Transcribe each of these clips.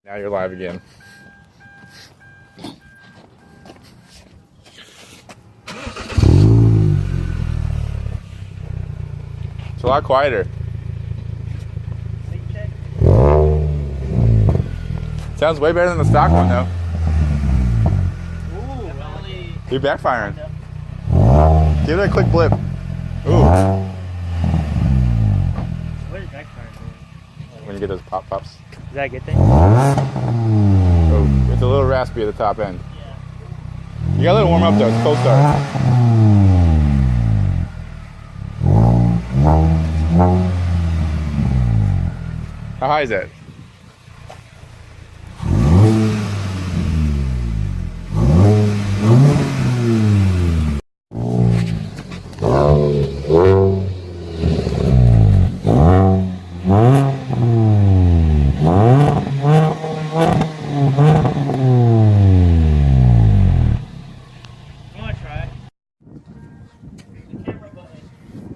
Now you're live again. It's a lot quieter. Sounds way better than the stock one though. Ooh, really? You're backfiring. Give it a quick blip. Ooh. What is backfiring? When you get those pops. Is that a good thing? Oh, it's a little raspy at the top end. Yeah. You gotta let it warm up though, it's cold start. How high is that?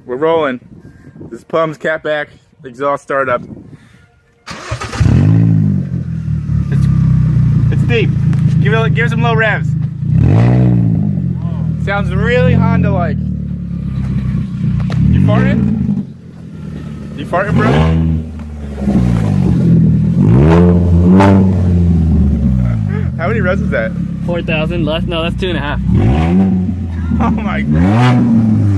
We're rolling. This is Plum's catback exhaust startup. It's deep. Give it some low revs. Sounds really Honda-like. You farting? You farting, bro? How many revs is that? 4,000 less? No, that's 2.5. Oh my god.